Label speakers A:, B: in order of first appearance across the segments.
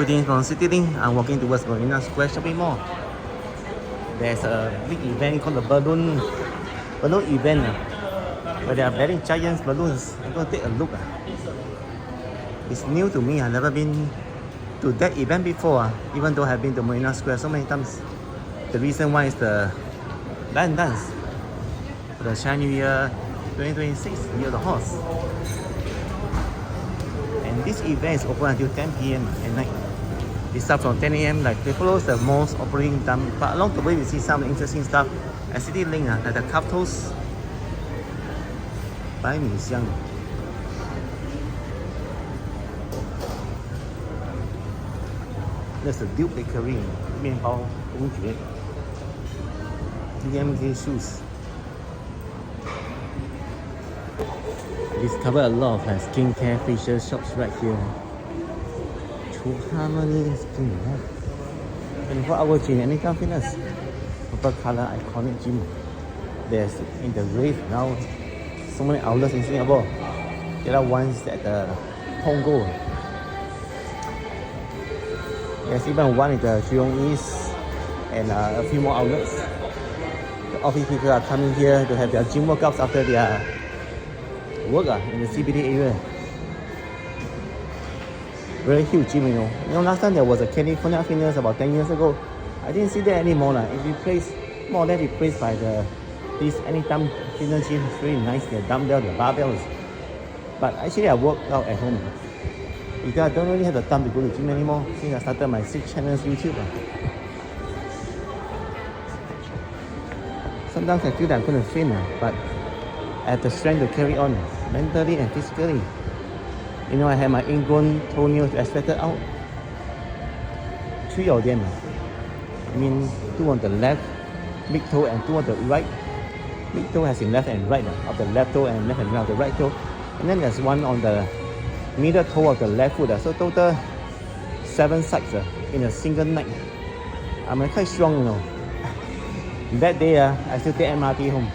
A: Greetings from Citylink. I'm walking towards Marina Square Shopping Mall. There's a big event called the balloon event where they are very giant balloons. I'm going to take a look. It's new to me. I've never been to that event before, even though I've been to Marina Square so many times. The reason why is the lion dance for the Chinese New Year 2026, Year of the Horse. And this event is open until 10 p.m. at night. It starts from 10 a.m. like they follow the mall's operating time. But along the way, we see some interesting stuff at Citylink, like the cup toast, 白米香. There's a Duke Bakery, 面包公爵. DMK shoes. Discover a lot of skincare facial shops right here. True Harmony Skin, 24-hour gym, anytime fitness. Purple color iconic gym. There's in the rave now. So many outlets in Singapore. There are ones at the Punggol. There's even one in the Jurong East and a few more outlets. The office people are coming here to have their gym workouts after their work in the CBD area. Very huge gym, you know. Last time there was a California Fitness about 10 years ago. I didn't see that anymore. It's replaced, more or less replaced by this anytime fitness gym. It's really nice. The dumbbells, the barbells. But actually I work out at home. Because I don't really have the time to go to the gym anymore since I started my 6 channels YouTube. Sometimes I feel that I'm going to faint, but I have the strength to carry on mentally and physically. You know, I have my ingrown toenails extracted out. 3 of them. I mean, 2 on the left big toe and 2 on the right. Big toe has in left and right of the left toe and left and right of the right toe. And then there's 1 on the middle toe of the left foot. So total 7 sides in a single night. I'm quite strong, you know. That day, I still take MRT home.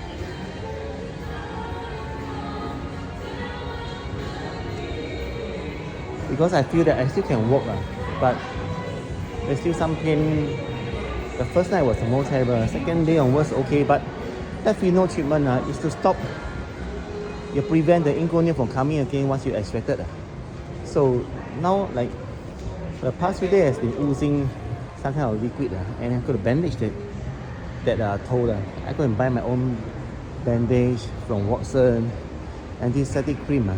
A: Because I feel that I still can walk, but there's still some pain. The first night was the most terrible. Second day onwards okay, but that pheno treatment is to stop. You prevent the ingrown from coming again once you extract it. So now, like the past few days, has been oozing some kind of liquid, and I could bandage that toe. I go and buy my own bandage from Watson, antiseptic cream,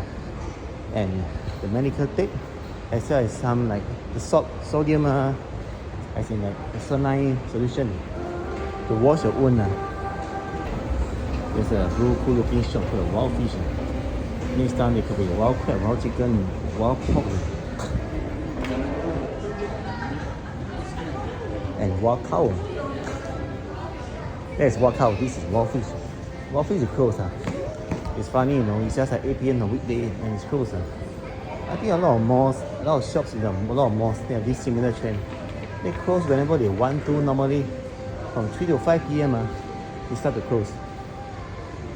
A: and the medical tape, as well as some like the sodium, as in like the saline solution to wash your wound. There's a blue cool looking shop for wild fish. Next time there could be wild crab, wild chicken, wild pork, and wild cow. There's wild cow, this is wild fish. Wild fish is closed. It's funny, you know, it's just at 8 p.m. on weekday and it's closed. I think a lot of malls, a lot of shops in a lot of malls, they have this similar trend. They close whenever they want to. Normally from 3 to 5 p.m. They start to close.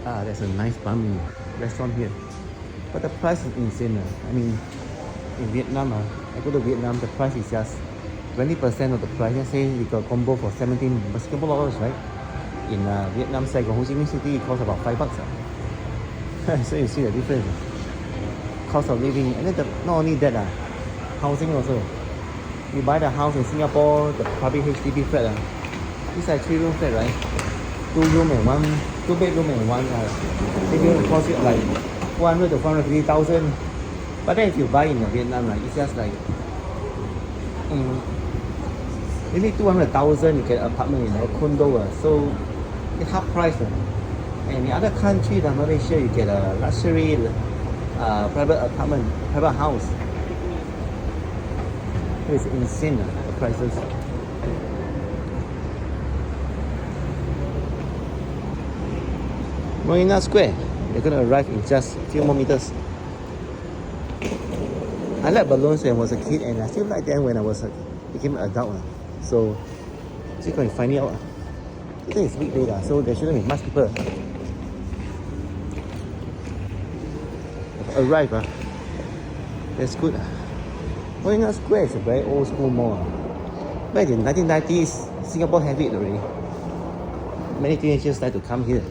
A: There's a nice banh mi restaurant here. But the price is insane. I mean, in Vietnam, I go to Vietnam, the price is just 20% of the price. Let's say you got a combo for 17 Singapore dollars, right? In Vietnam, Saigon, Ho Chi Minh City, it costs about $5. So you see the difference. Cost of living, and then not only that, housing also. You buy the house in Singapore, the public HDB flat, this is a 3-room flat, right? 2 room and 2 bedroom and 1 maybe it will cost you like 400 to 450,000. But then if you buy in Vietnam, it's just like maybe 200,000 you get an apartment in a condo, so it's half price. And in other countries, I'm not really sure you get a luxury private apartment, private house. It's insane, the prices. Marina Square, they're gonna arrive in just a few more meters. I like balloons when I was a kid, and I still like them when I became an adult. So, just going to find it out. Today is weekday, so there shouldn't be much people. Arrive, that's good. Marina Square is a very old school mall. Back in 1990s, Singapore had it already. Many teenagers like to come here.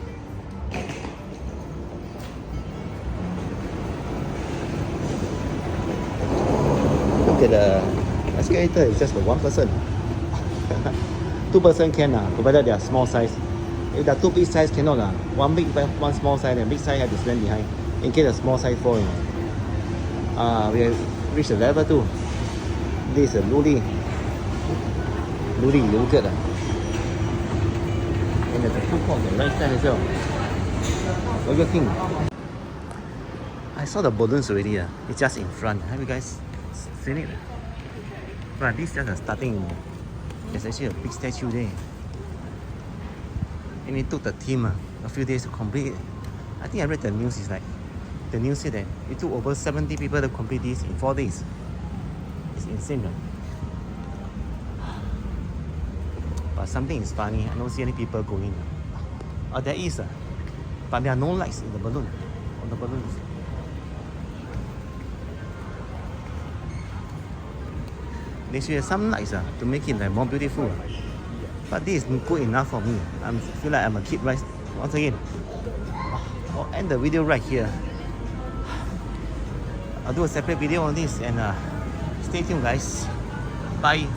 A: Look at the escalator, it's just for one person. Two person can, provided they are small size. If they are too big size, cannot. One big, one small size, and big size have to stand behind in case the small size fall. We have reached the level 2. This is Luli yogurt. And there's a food court on the right side as well. Burger King. I saw the balloons already. It's just in front. Have you guys seen it? But this is just starting. There's actually a big statue there. And it took the team a few days to complete it. I think I read the news. It's like the news said that it took over 70 people to complete this in 4 days. It's insane, right? But something is funny. I don't see any people going. Oh, there is. But there are no lights in the balloon. On the balloons. They should have some lights to make it like more beautiful. But this is good enough for me. I feel like I'm a kid right once again. I'll end the video right here. I'll do a separate video on this and stay tuned guys. Bye.